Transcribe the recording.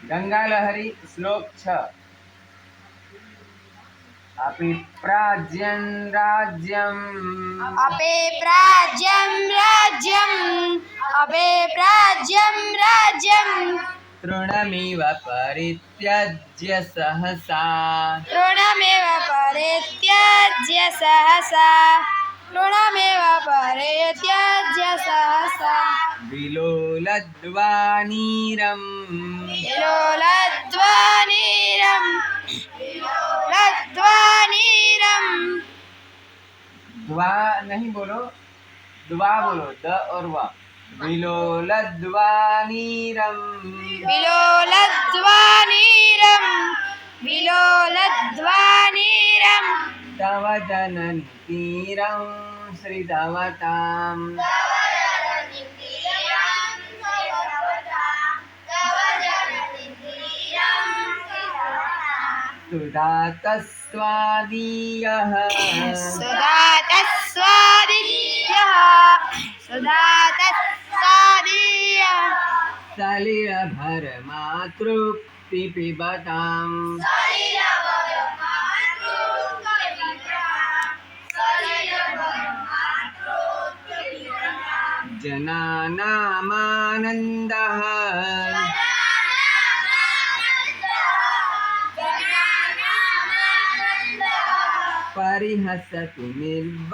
गंगालहरी श्लोक 6। अपि प्राज्यं राज्यम् अपे प्राज्यं राज्यम् अपे प्राज्यं राज्यम् तृणमिव परित्यज्य सहसा तृणमेव परित्यज्य सहसा तृणमेव परित्यज्य सहसा विलोलद्वानीरम् विलोलध्वनिरम् लध्वनिरम् द्वा नहीं बोलो, द्वा बोलो, द और वा। विलोलद्वानीरम् विलोलध्वनिरम् विलोलध्वनिरम् तव जननी तीरं श्रितवताम् सुधातस्वादीयः सुधातस्वादीयः सुधातस्वादीयः सलिलभरमातृप्तिपिबताम् जनानामानन्दः परिहसतु निर्वाणपदवीम्